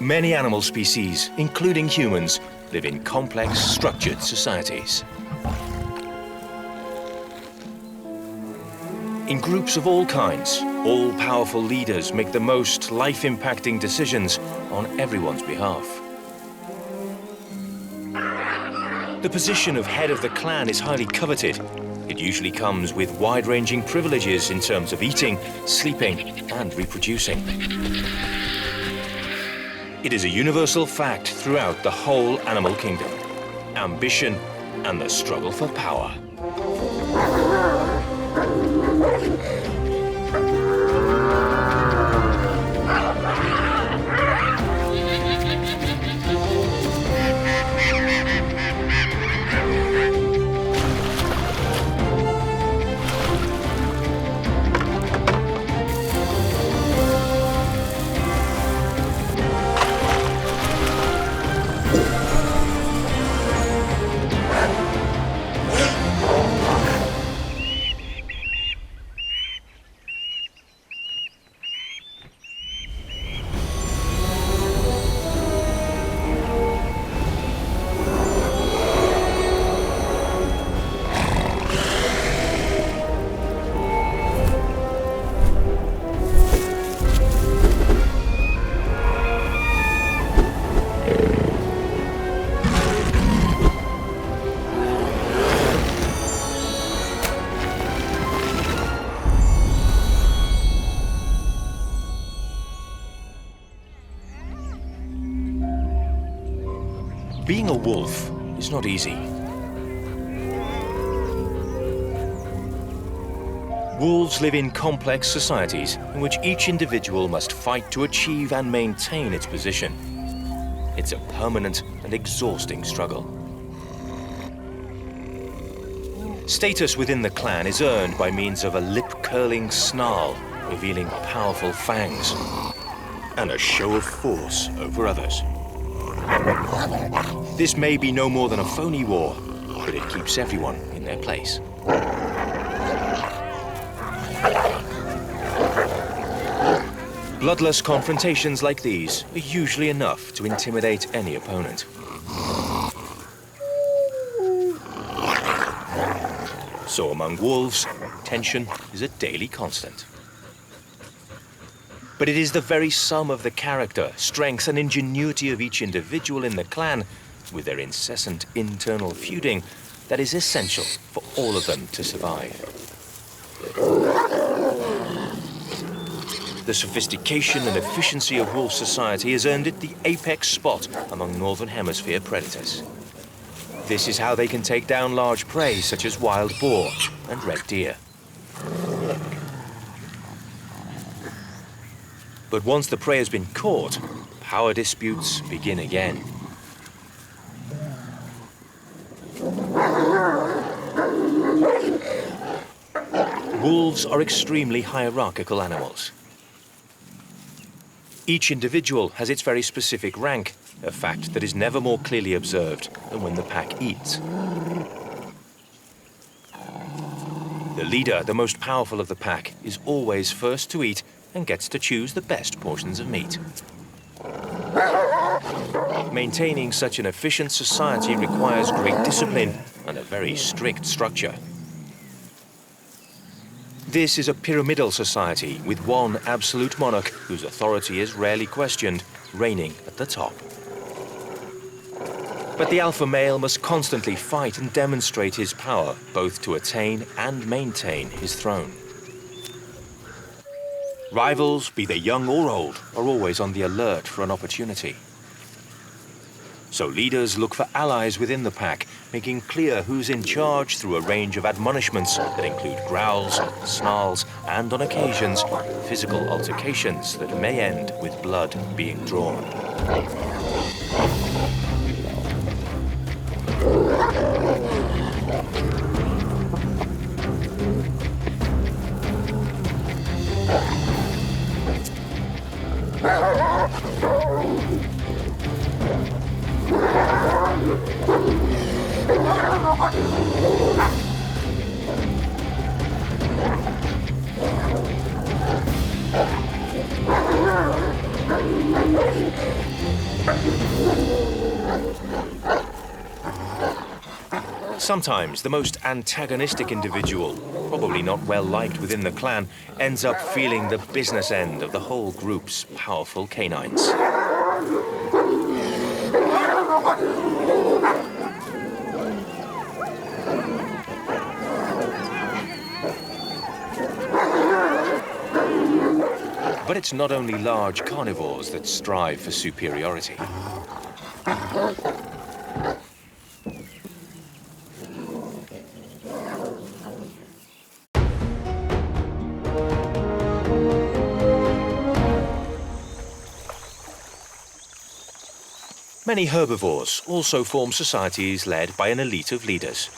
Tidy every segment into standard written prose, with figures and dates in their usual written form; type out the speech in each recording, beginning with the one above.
Many animal species, including humans, live in complex, structured societies. In groups of all kinds, all-powerful leaders make the most life-impacting decisions on everyone's behalf. The position of head of the clan is highly coveted. It usually comes with wide-ranging privileges in terms of eating, sleeping, and reproducing. It is a universal fact throughout the whole animal kingdom: ambition and the struggle for power. Being a wolf is not easy. Wolves live in complex societies in which each individual must fight to achieve and maintain its position. It's a permanent and exhausting struggle. Status within the clan is earned by means of a lip-curling snarl, revealing powerful fangs, and a show of force over others. This may be no more than a phony war, but it keeps everyone in their place. Bloodless confrontations like these are usually enough to intimidate any opponent. So among wolves, tension is a daily constant. But it is the very sum of the character, strength, and ingenuity of each individual in the clan, with their incessant internal feuding, that is essential for all of them to survive. The sophistication and efficiency of wolf society has earned it the apex spot among Northern Hemisphere predators. This is how they can take down large prey such as wild boar and red deer. But once the prey has been caught, power disputes begin again. Wolves are extremely hierarchical animals. Each individual has its very specific rank, a fact that is never more clearly observed than when the pack eats. The leader, the most powerful of the pack, is always first to eat and gets to choose the best portions of meat. Maintaining such an efficient society requires great discipline and a very strict structure. This is a pyramidal society with one absolute monarch whose authority is rarely questioned, reigning at the top. But the alpha male must constantly fight and demonstrate his power, both to attain and maintain his throne. Rivals, be they young or old, are always on the alert for an opportunity. So leaders look for allies within the pack, making clear who's in charge through a range of admonishments that include growls, snarls, and on occasions, physical altercations that may end with blood being drawn. Sometimes the most antagonistic individual, probably not well liked within the clan, ends up feeling the business end of the whole group's powerful canines. But it's not only large carnivores that strive for superiority. Many herbivores also form societies led by an elite of leaders.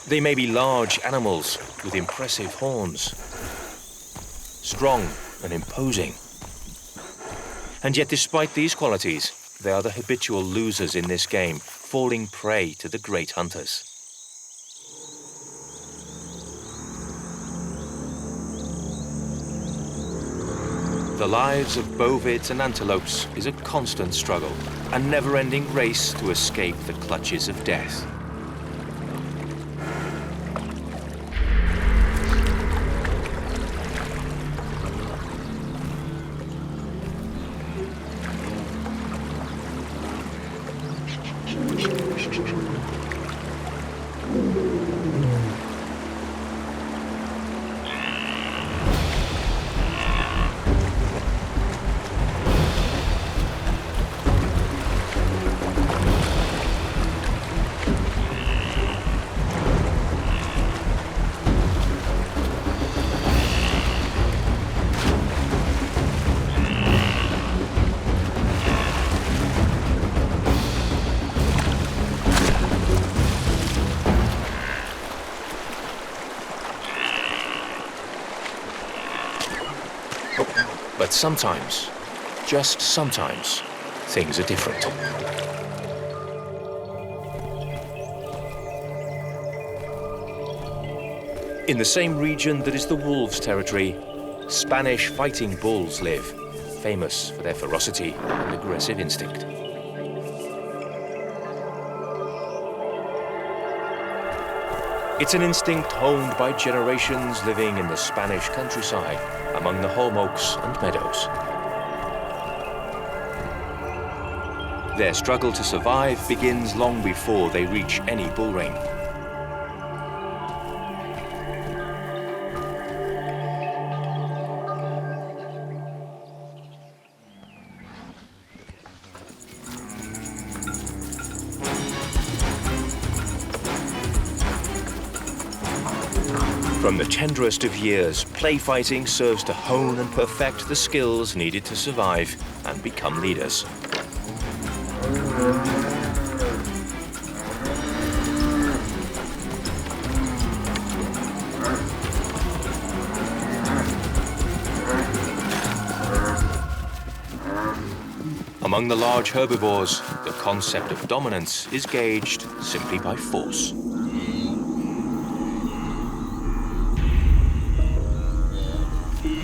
They may be large animals with impressive horns, strong and imposing. And yet, despite these qualities, they are the habitual losers in this game, falling prey to the great hunters. The lives of bovids and antelopes is a constant struggle, a never-ending race to escape the clutches of death. But sometimes, just sometimes, things are different. In the same region that is the wolves' territory, Spanish fighting bulls live, famous for their ferocity and aggressive instinct. It's an instinct honed by generations living in the Spanish countryside, among the holm oaks and meadows. Their struggle to survive begins long before they reach any bull ring. From the tenderest of years, play fighting serves to hone and perfect the skills needed to survive and become leaders. Among the large herbivores, the concept of dominance is gauged simply by force.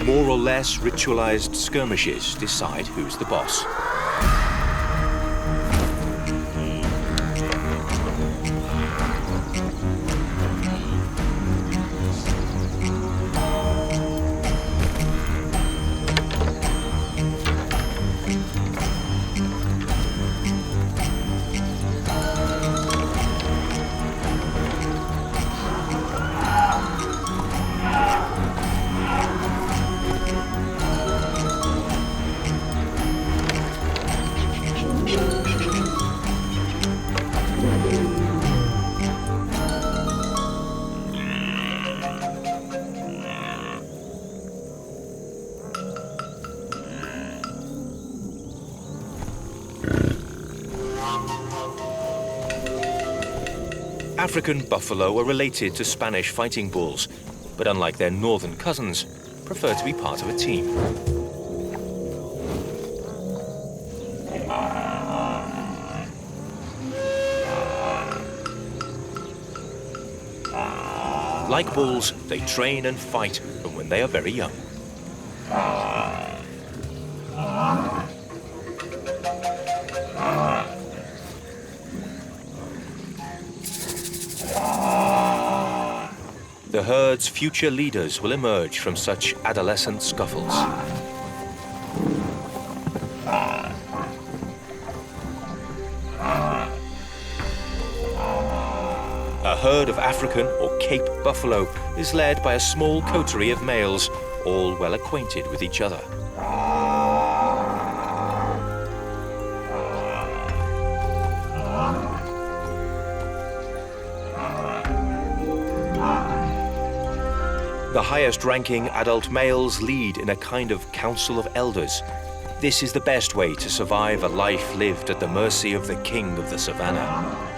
More or less ritualized skirmishes decide who's the boss. African buffalo are related to Spanish fighting bulls, but unlike their northern cousins, prefer to be part of a team. Like bulls, they train and fight from when they are very young. The herd's future leaders will emerge from such adolescent scuffles. A herd of African or Cape buffalo is led by a small coterie of males, all well acquainted with each other. The highest-ranking adult males lead in a kind of council of elders. This is the best way to survive a life lived at the mercy of the king of the savannah.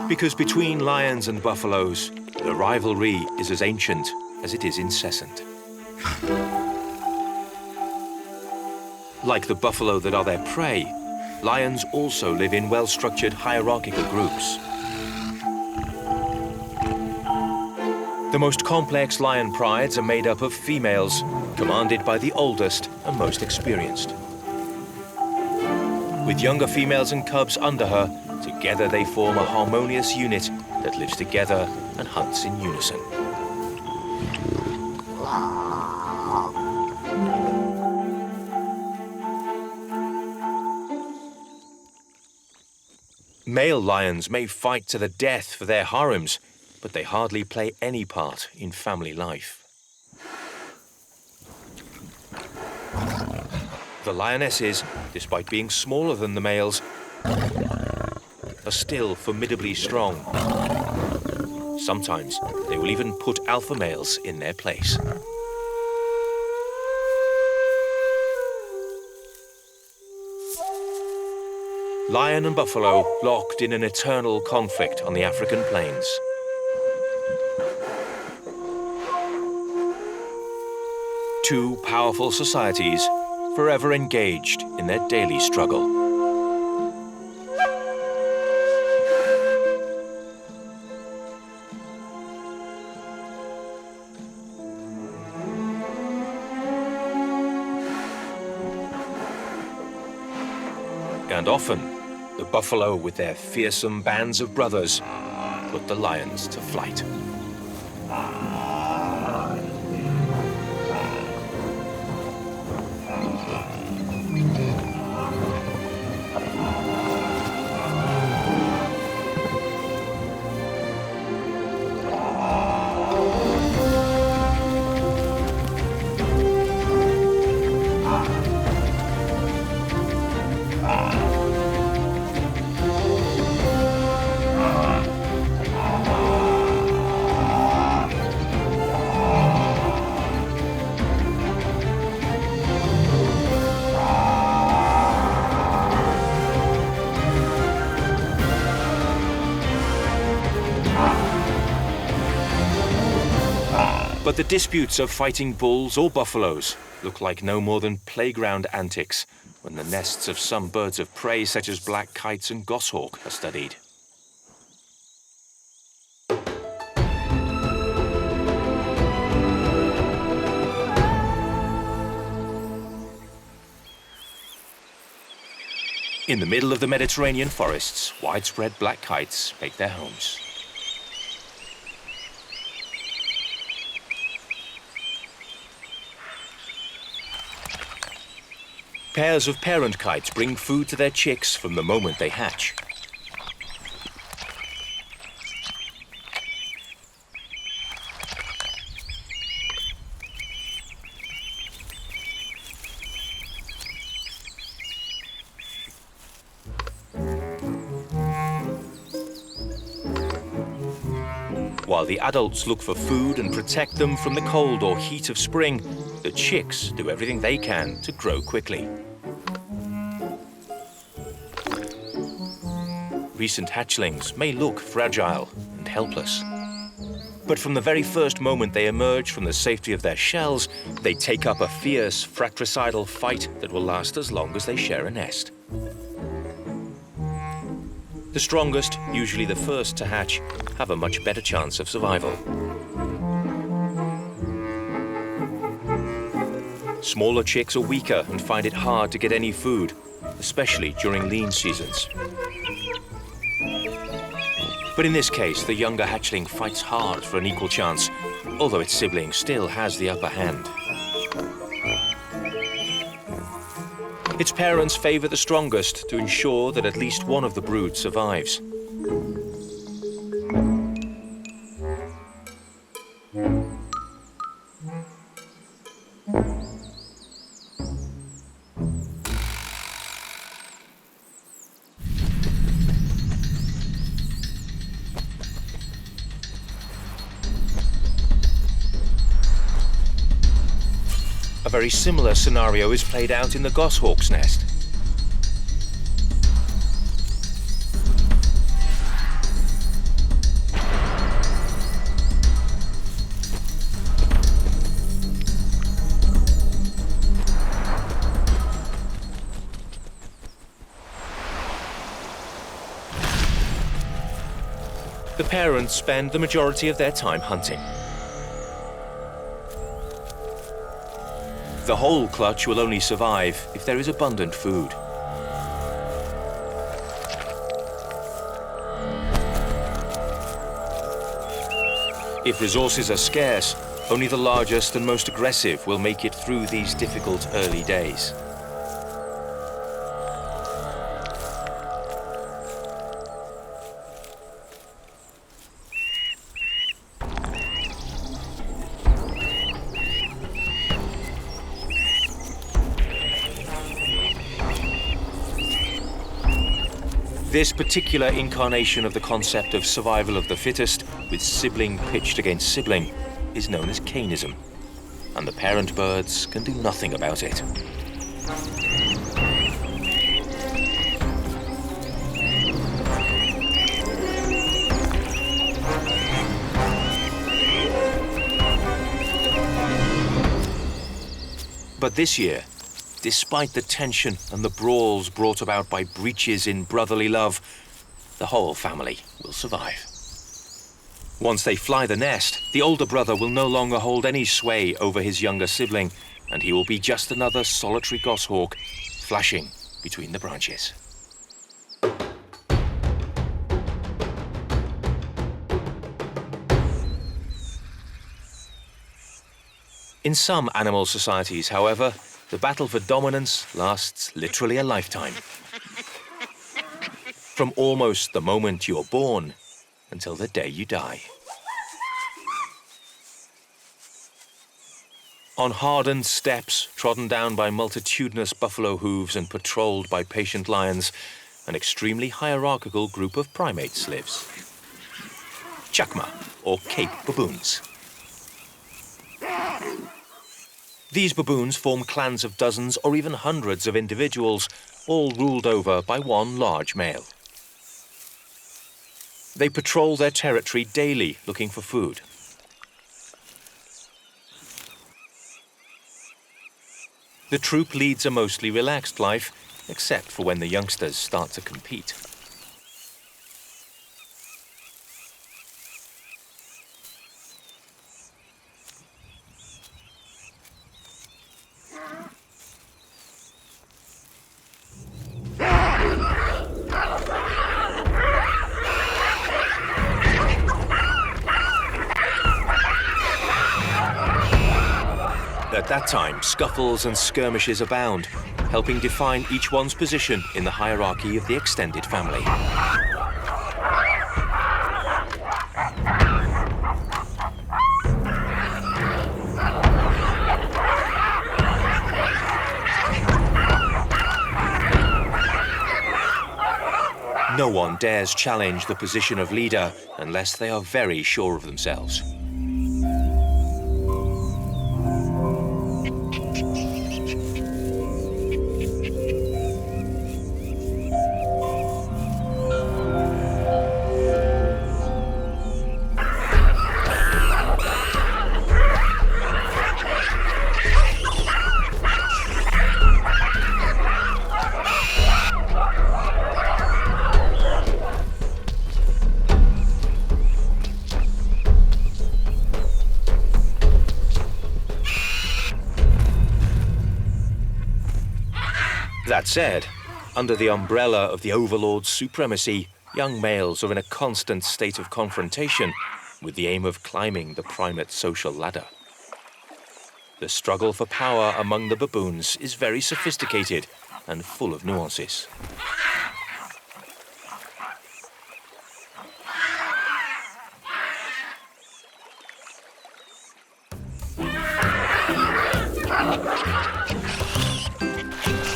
Because between lions and buffaloes, the rivalry is as ancient as it is incessant. Like the buffalo that are their prey, lions also live in well-structured hierarchical groups. The most complex lion prides are made up of females, commanded by the oldest and most experienced. With younger females and cubs under her, together they form a harmonious unit that lives together and hunts in unison. Male lions may fight to the death for their harems, but they hardly play any part in family life. The lionesses, despite being smaller than the males, are still formidably strong. Sometimes they will even put alpha males in their place. Lion and buffalo locked in an eternal conflict on the African plains. Two powerful societies forever engaged in their daily struggle. And often, the buffalo with their fearsome bands of brothers put the lions to flight. But the disputes of fighting bulls or buffaloes look like no more than playground antics when the nests of some birds of prey, such as black kites and goshawk, are studied. In the middle of the Mediterranean forests, widespread black kites make their homes. Pairs of parent kites bring food to their chicks from the moment they hatch. While the adults look for food and protect them from the cold or heat of spring, the chicks do everything they can to grow quickly. Recent hatchlings may look fragile and helpless, but from the very first moment they emerge from the safety of their shells, they take up a fierce fratricidal fight that will last as long as they share a nest. The strongest, usually the first to hatch, have a much better chance of survival. Smaller chicks are weaker and find it hard to get any food, especially during lean seasons. But in this case, the younger hatchling fights hard for an equal chance, although its sibling still has the upper hand. Its parents favor the strongest to ensure that at least one of the brood survives. A very similar scenario is played out in the goshawk's nest. The parents spend the majority of their time hunting. The whole clutch will only survive if there is abundant food. If resources are scarce, only the largest and most aggressive will make it through these difficult early days. This particular incarnation of the concept of survival of the fittest, with sibling pitched against sibling, is known as canism, and the parent birds can do nothing about it. But this year, despite the tension and the brawls brought about by breaches in brotherly love, the whole family will survive. Once they fly the nest, the older brother will no longer hold any sway over his younger sibling, and he will be just another solitary goshawk flashing between the branches. In some animal societies, however, the battle for dominance lasts literally a lifetime. From almost the moment you're born until the day you die. On hardened steppes, trodden down by multitudinous buffalo hooves and patrolled by patient lions, an extremely hierarchical group of primates lives. Chacma, or Cape baboons. These baboons form clans of dozens or even hundreds of individuals, all ruled over by one large male. They patrol their territory daily looking for food. The troop leads a mostly relaxed life, except for when the youngsters start to compete. At that time, scuffles and skirmishes abound, helping define each one's position in the hierarchy of the extended family. No one dares challenge the position of leader unless they are very sure of themselves. That said, under the umbrella of the overlord's supremacy, young males are in a constant state of confrontation with the aim of climbing the primate's social ladder. The struggle for power among the baboons is very sophisticated and full of nuances.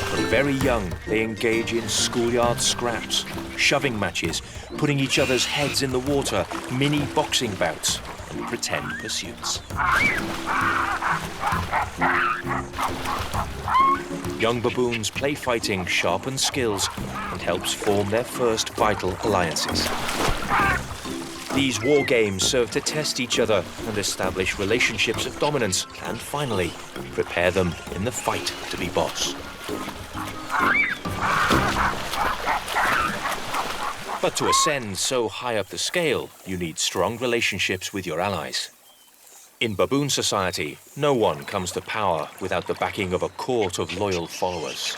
From very young, they engage in schoolyard scraps, shoving matches, putting each other's heads in the water, mini boxing bouts, and pretend pursuits. Young baboons play fighting sharpens skills and helps form their first vital alliances. These war games serve to test each other and establish relationships of dominance and finally prepare them in the fight to be boss. But to ascend so high up the scale, you need strong relationships with your allies. In baboon society, no one comes to power without the backing of a court of loyal followers.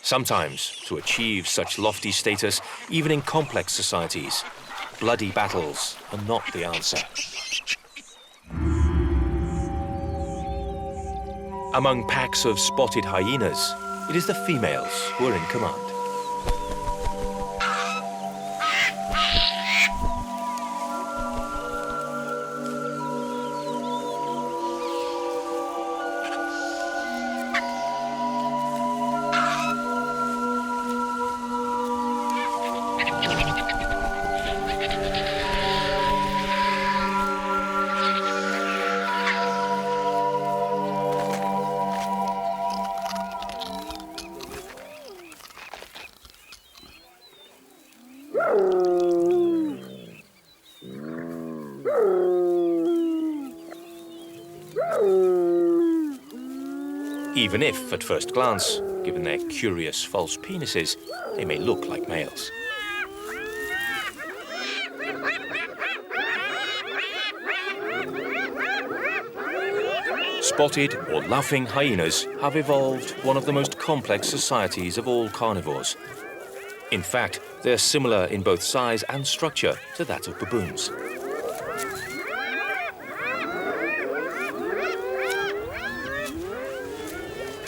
Sometimes, to achieve such lofty status, even in complex societies, bloody battles are not the answer. Among packs of spotted hyenas, it is the females who are in command. Even if, at first glance, given their curious false penises, they may look like males. Spotted or laughing hyenas have evolved one of the most complex societies of all carnivores. In fact, they're similar in both size and structure to that of baboons.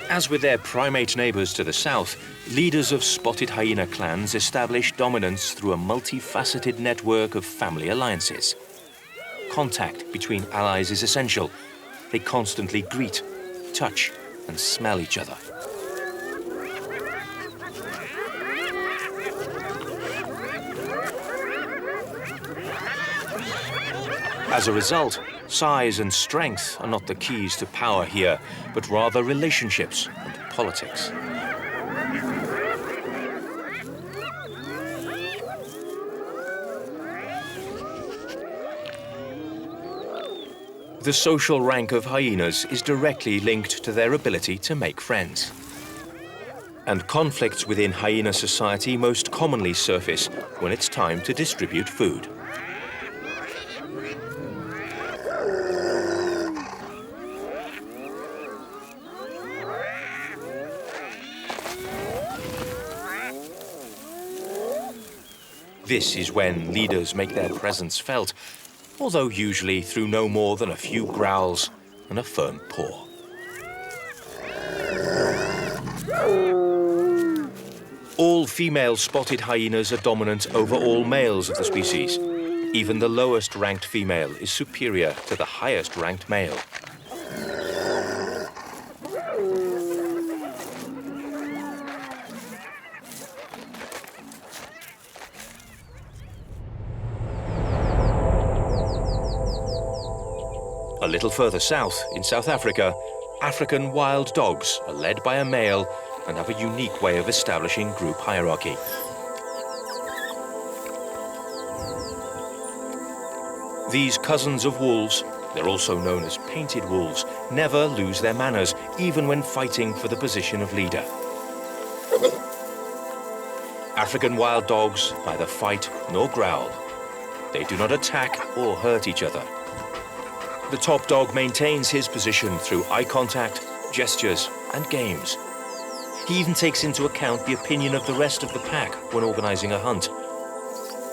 As with their primate neighbors to the south, leaders of spotted hyena clans establish dominance through a multifaceted network of family alliances. Contact between allies is essential. They constantly greet, touch, and smell each other. As a result, size and strength are not the keys to power here, but rather relationships and politics. The social rank of hyenas is directly linked to their ability to make friends. And conflicts within hyena society most commonly surface when it's time to distribute food. This is when leaders make their presence felt, although usually through no more than a few growls and a firm paw. All female spotted hyenas are dominant over all males of the species. Even the lowest ranked female is superior to the highest ranked male. A little further south, in South Africa, African wild dogs are led by a male and have a unique way of establishing group hierarchy. These cousins of wolves, they're also known as painted wolves, never lose their manners, even when fighting for the position of leader. African wild dogs neither fight nor growl. They do not attack or hurt each other. The top dog maintains his position through eye contact, gestures, and games. He even takes into account the opinion of the rest of the pack when organizing a hunt.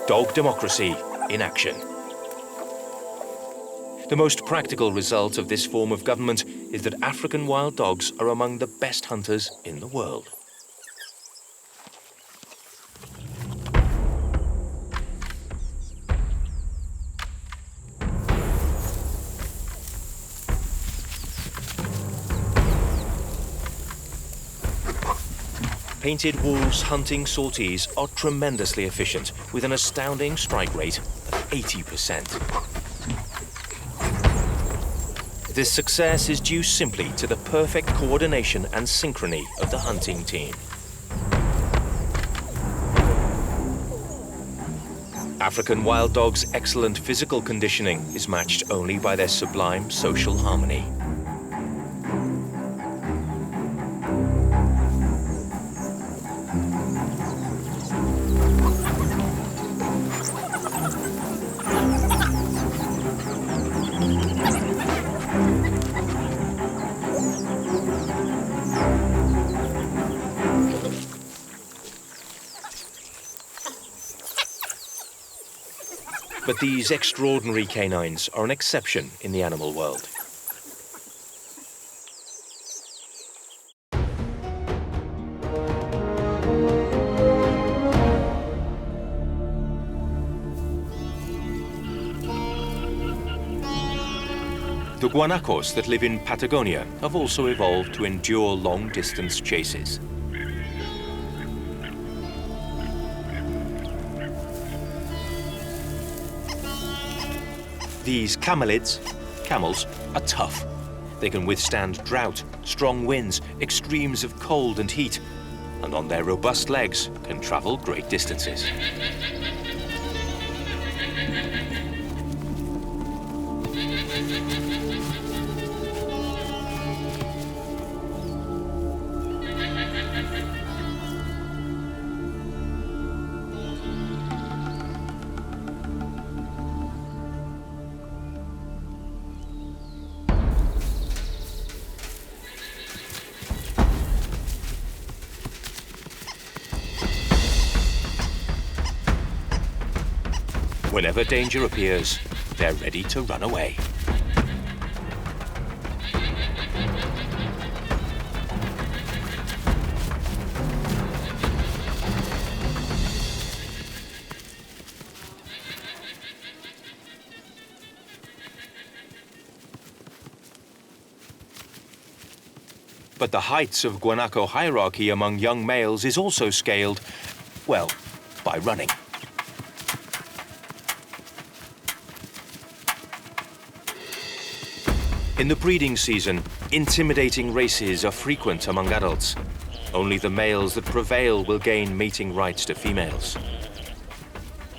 Dog democracy in action. The most practical result of this form of government is that African wild dogs are among the best hunters in the world. Painted wolves hunting sorties are tremendously efficient, with an astounding strike rate of 80%. This success is due simply to the perfect coordination and synchrony of the hunting team. African wild dogs' excellent physical conditioning is matched only by their sublime social harmony. But these extraordinary canines are an exception in the animal world. The guanacos that live in Patagonia have also evolved to endure long-distance chases. These camels, are tough. They can withstand drought, strong winds, extremes of cold and heat, and on their robust legs can travel great distances. Whenever danger appears, they're ready to run away. But the heights of guanaco hierarchy among young males is also scaled, well, by running. In the breeding season, intimidating races are frequent among adults. Only the males that prevail will gain mating rights to females.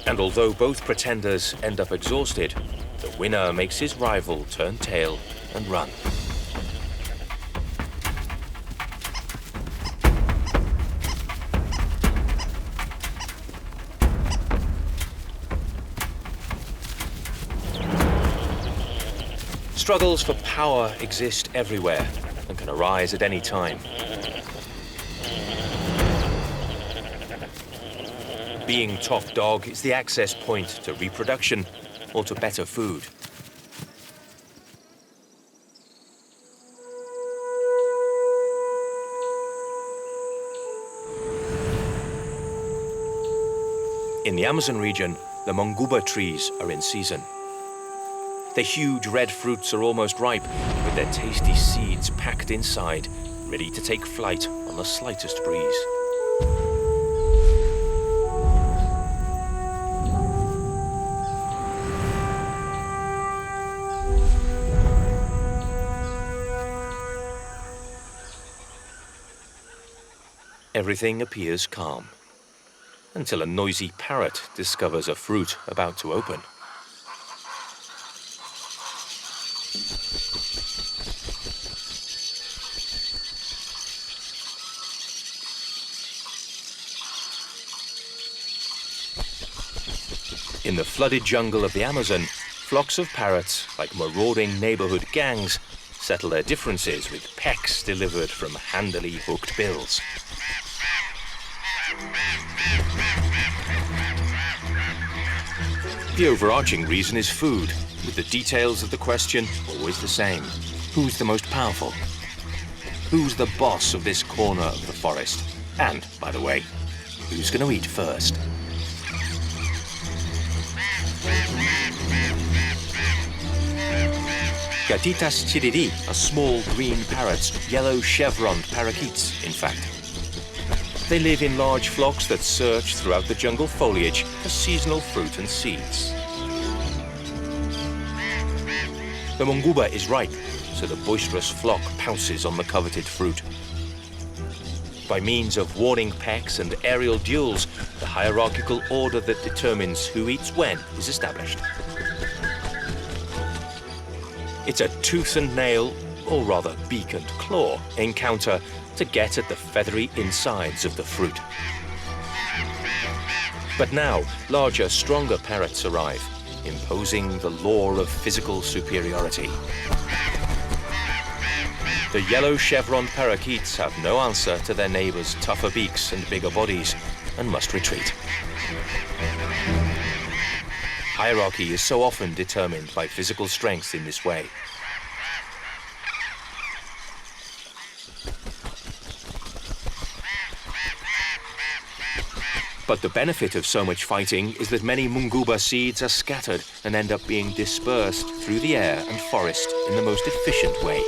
And although both pretenders end up exhausted, the winner makes his rival turn tail and run. Struggles for power exist everywhere and can arise at any time. Being top dog is the access point to reproduction or to better food. In the Amazon region, the monguba trees are in season. The huge red fruits are almost ripe, with their tasty seeds packed inside, ready to take flight on the slightest breeze. Everything appears calm, until a noisy parrot discovers a fruit about to open. In the flooded jungle of the Amazon, flocks of parrots, like marauding neighborhood gangs, settle their differences with pecks delivered from handily hooked bills. The overarching reason is food, with the details of the question always the same. Who's the most powerful? Who's the boss of this corner of the forest? And, by the way, who's going to eat first? Gatitas chiriri are small green parrots, yellow chevroned parakeets, in fact. They live in large flocks that search throughout the jungle foliage for seasonal fruit and seeds. The munguba is ripe, so the boisterous flock pounces on the coveted fruit. By means of warning pecks and aerial duels, the hierarchical order that determines who eats when is established. It's a tooth and nail, or rather beak and claw, encounter to get at the feathery insides of the fruit. But now, larger, stronger parrots arrive, imposing the law of physical superiority. The yellow chevron parakeets have no answer to their neighbors' tougher beaks and bigger bodies, and must retreat. Hierarchy is so often determined by physical strength in this way. But the benefit of so much fighting is that many munguba seeds are scattered and end up being dispersed through the air and forest in the most efficient way.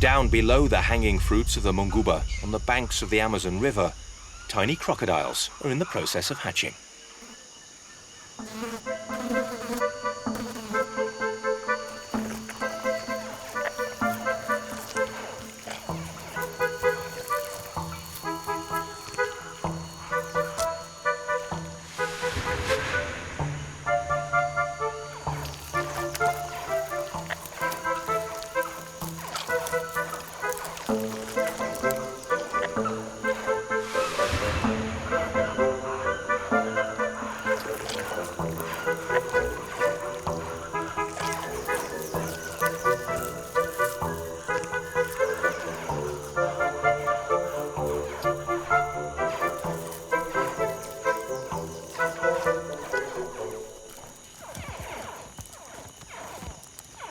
Down below the hanging fruits of the munguba, on the banks of the Amazon River, tiny crocodiles are in the process of hatching.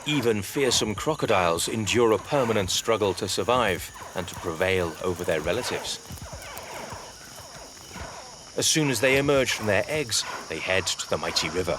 Even fearsome crocodiles endure a permanent struggle to survive and to prevail over their relatives. As soon as they emerge from their eggs, they head to the mighty river.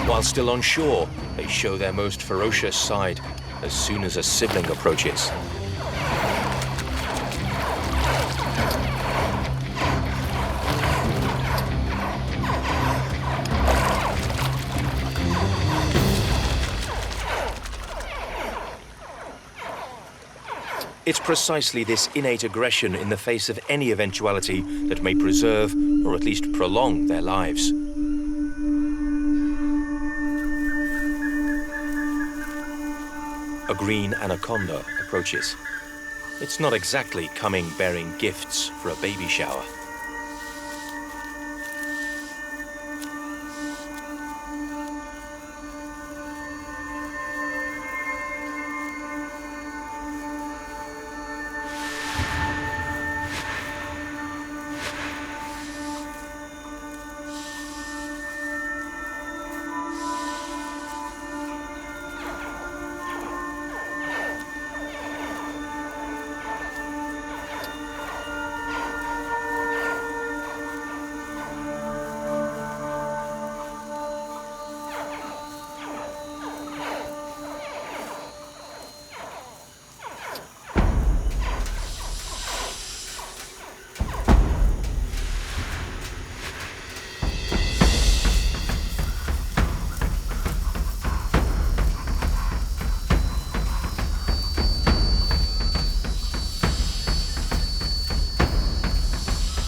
While still on shore, they show their most ferocious side as soon as a sibling approaches. It's precisely this innate aggression in the face of any eventuality that may preserve, or at least prolong, their lives. A green anaconda approaches. It's not exactly coming bearing gifts for a baby shower.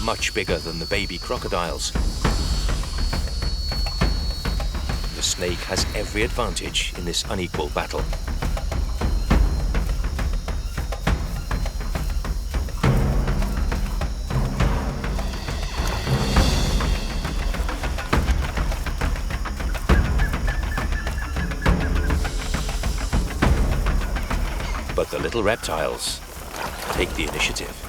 much bigger than the baby crocodiles. The snake has every advantage in this unequal battle. But the little reptiles take the initiative.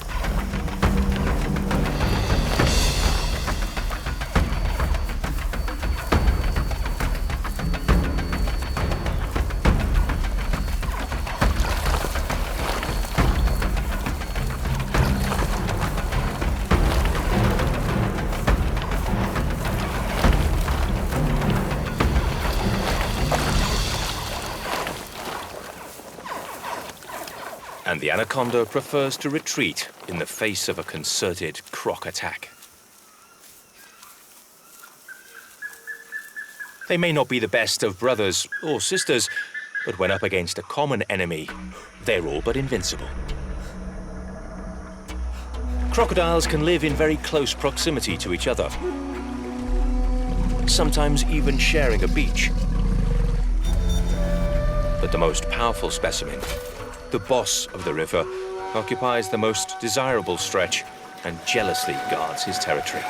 And the anaconda prefers to retreat in the face of a concerted croc attack. They may not be the best of brothers or sisters, but when up against a common enemy, they're all but invincible. Crocodiles can live in very close proximity to each other, sometimes even sharing a beach. But the most powerful specimen, the boss of the river, occupies the most desirable stretch and jealously guards his territory.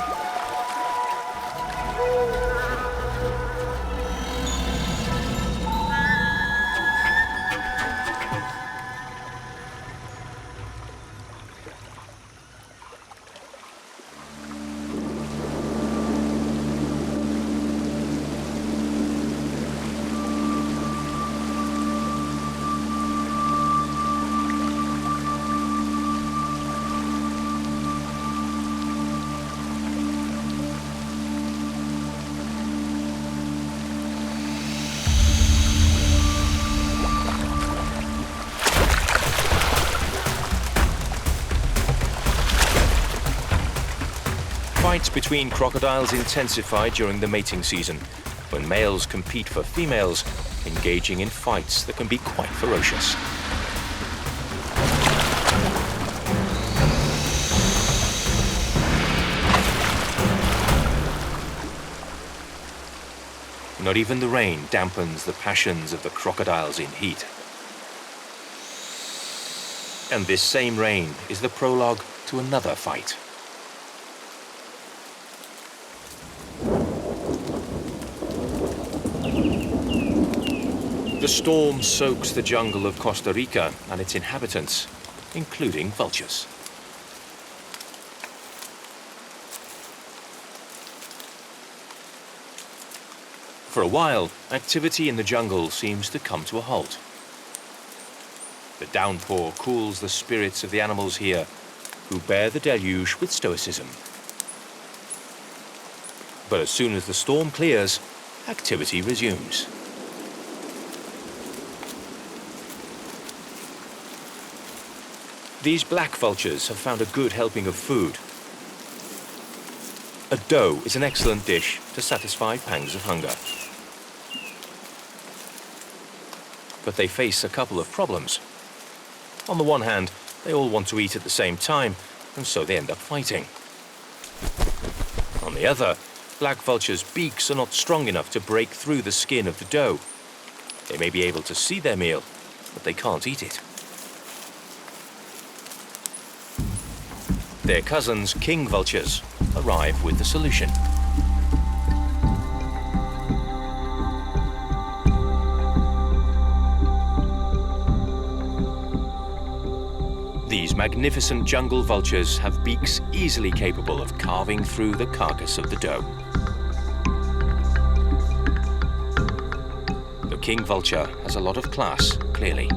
Fights between crocodiles intensify during the mating season, when males compete for females, engaging in fights that can be quite ferocious. Not even the rain dampens the passions of the crocodiles in heat. And this same rain is the prologue to another fight. The storm soaks the jungle of Costa Rica and its inhabitants, including vultures. For a while, activity in the jungle seems to come to a halt. The downpour cools the spirits of the animals here, who bear the deluge with stoicism. But as soon as the storm clears, activity resumes. These black vultures have found a good helping of food. A doe is an excellent dish to satisfy pangs of hunger. But they face a couple of problems. On the one hand, they all want to eat at the same time, and so they end up fighting. On the other, black vultures' beaks are not strong enough to break through the skin of the doe. They may be able to see their meal, but they can't eat it. Their cousins, king vultures, arrive with the solution. These magnificent jungle vultures have beaks easily capable of carving through the carcass of the doe. The king vulture has a lot of class, clearly.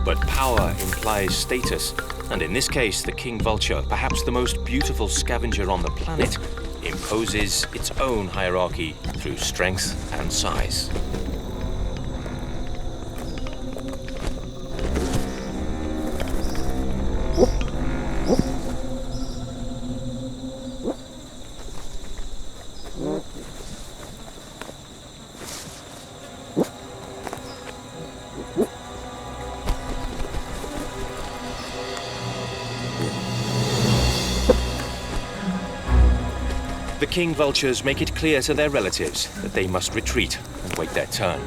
But power implies status, and in this case, the king vulture, perhaps the most beautiful scavenger on the planet, imposes its own hierarchy through strength and size. king vultures make it clear to their relatives that they must retreat and wait their turn.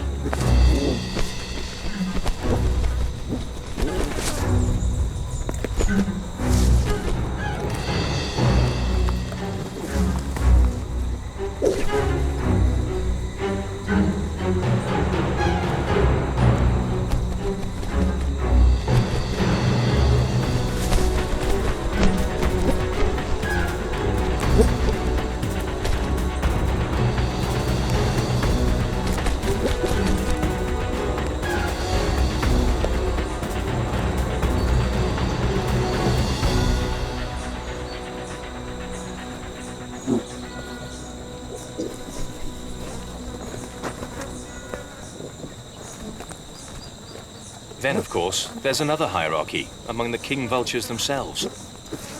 Then, of course, there's another hierarchy among the king vultures themselves.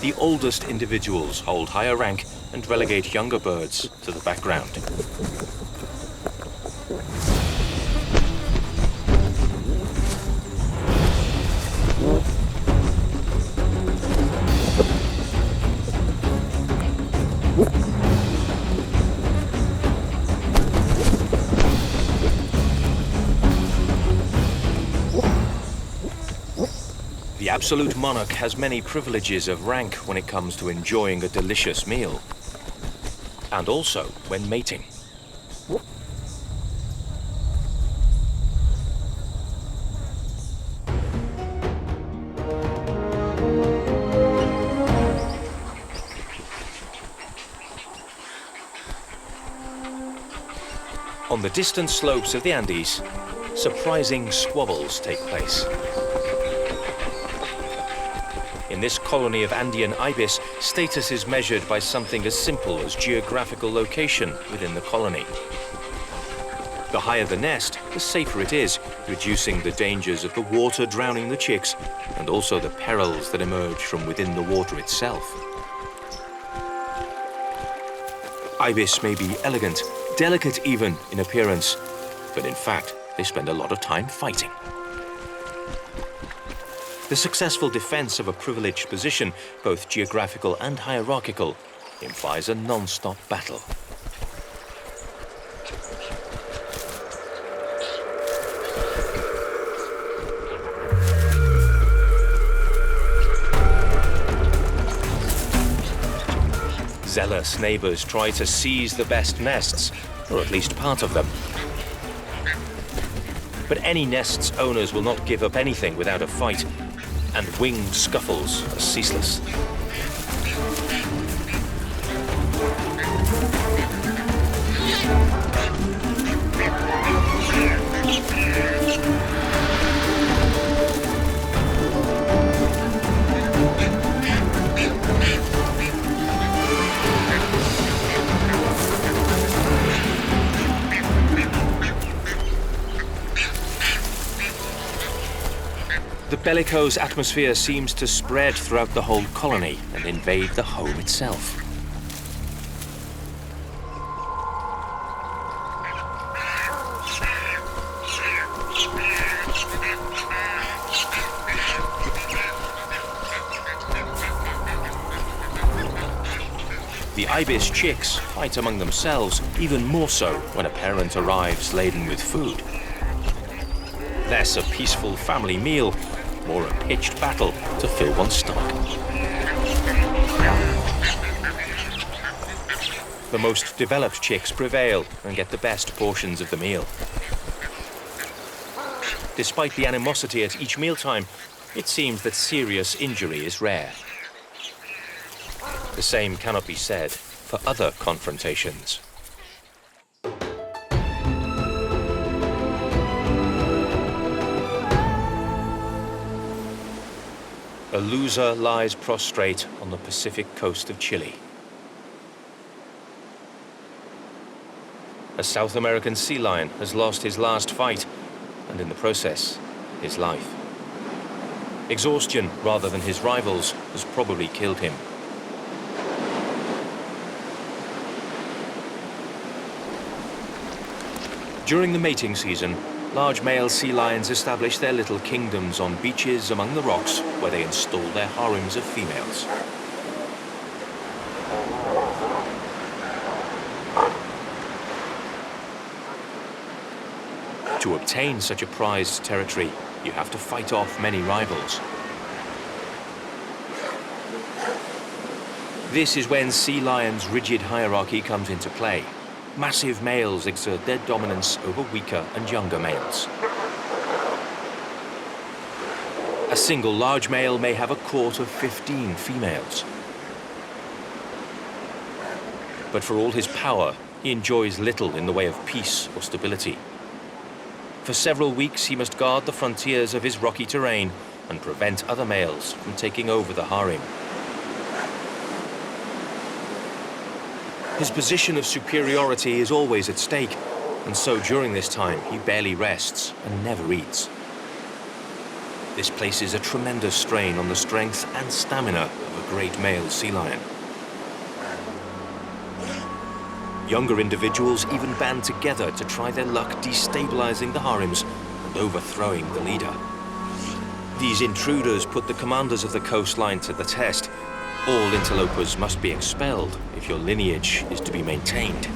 The oldest individuals hold higher rank and relegate younger birds to the background. The absolute monarch has many privileges of rank when it comes to enjoying a delicious meal, and also when mating. On the distant slopes of the Andes, surprising squabbles take place. In this colony of Andean ibis, status is measured by something as simple as geographical location within the colony. The higher the nest, the safer it is, reducing the dangers of the water drowning the chicks and also the perils that emerge from within the water itself. Ibis may be elegant, delicate even in appearance, but in fact, they spend a lot of time fighting. The successful defense of a privileged position, both geographical and hierarchical, implies a non-stop battle. Zealous neighbors try to seize the best nests, or at least part of them. But any nest's owners will not give up anything without a fight, and winged scuffles are ceaseless. The bellicose atmosphere seems to spread throughout the whole colony and invade the home itself. The ibis chicks fight among themselves, even more so when a parent arrives laden with food. Less a peaceful family meal, more a pitched battle to fill one's stomach. The most developed chicks prevail and get the best portions of the meal. Despite the animosity at each mealtime, it seems that serious injury is rare. The same cannot be said for other confrontations. A loser lies prostrate on the Pacific coast of Chile. A South American sea lion has lost his last fight, and in the process, his life. Exhaustion, rather than his rivals, has probably killed him. During the mating season, large male sea lions establish their little kingdoms on beaches among the rocks where they install their harems of females. To obtain such a prized territory, you have to fight off many rivals. This is when sea lions' rigid hierarchy comes into play. Massive males exert their dominance over weaker and younger males. A single large male may have a court of 15 females. But for all his power, he enjoys little in the way of peace or stability. For several weeks, he must guard the frontiers of his rocky terrain and prevent other males from taking over the harem. His position of superiority is always at stake, and so during this time he barely rests and never eats. This places a tremendous strain on the strength and stamina of a great male sea lion. Younger individuals even band together to try their luck destabilizing the harems and overthrowing the leader. These intruders put the commanders of the coastline to the test. All interlopers must be expelled if your lineage is to be maintained.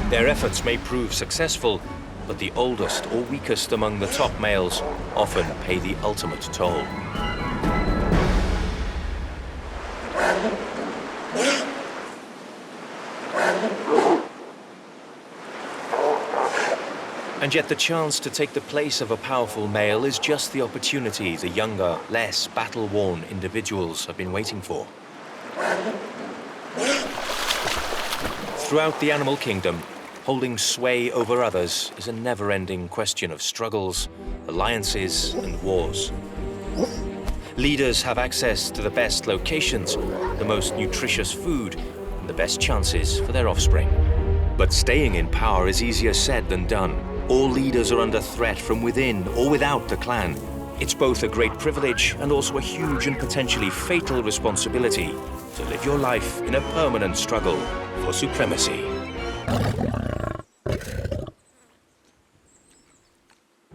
Their efforts may prove successful, but the oldest or weakest among the top males often pay the ultimate toll. And yet the chance to take the place of a powerful male is just the opportunity the younger, less battle-worn individuals have been waiting for. Throughout the animal kingdom, holding sway over others is a never-ending question of struggles, alliances, and wars. Leaders have access to the best locations, the most nutritious food, and the best chances for their offspring. But staying in power is easier said than done. All leaders are under threat from within or without the clan. It's both a great privilege and also a huge and potentially fatal responsibility to live your life in a permanent struggle for supremacy.